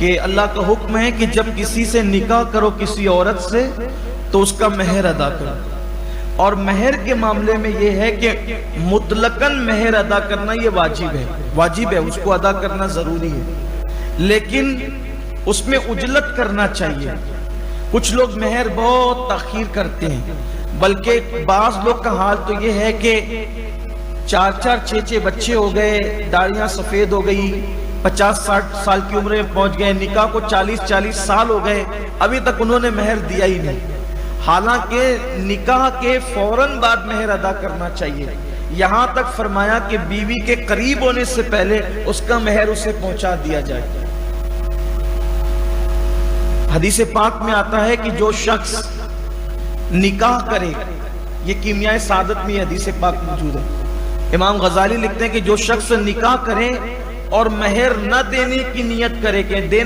کہ اللہ کا حکم ہے کہ جب کسی سے نکاح کرو کسی عورت سے تو اس کا مہر ادا کرو. اور مہر کے معاملے میں یہ ہے کہ مطلقاً مہر ادا کرنا یہ واجب ہے, اس کو ادا کرنا ضروری ہے, لیکن اس میں عجلت کرنا چاہیے. کچھ لوگ مہر بہت تاخیر کرتے ہیں, بلکہ بعض لوگ کا حال تو یہ ہے کہ 4-4 6-6 بچے ہو گئے, داڑیاں سفید ہو گئی, 50-60 سال کی عمر میں پہنچ گئے, نکاح کو 40-40 سال ہو گئے, ابھی تک انہوں نے مہر دیا ہی نہیں. حالانکہ نکاح کے فوراً بعد مہر ادا کرنا چاہیے. یہاں تک فرمایا کہ بیوی کے قریب ہونے سے پہلے اس کا مہر اسے پہنچا دیا جائے. حدیث پاک میں آتا ہے کہ جو شخص نکاح کرے, یہ کیمیائے سعادت میں حدیث پاک موجود ہے. امام غزالی لکھتے ہیں کہ جو شخص نکاح کرے اور مہر نہ دینے کی نیت کرے کہ دینے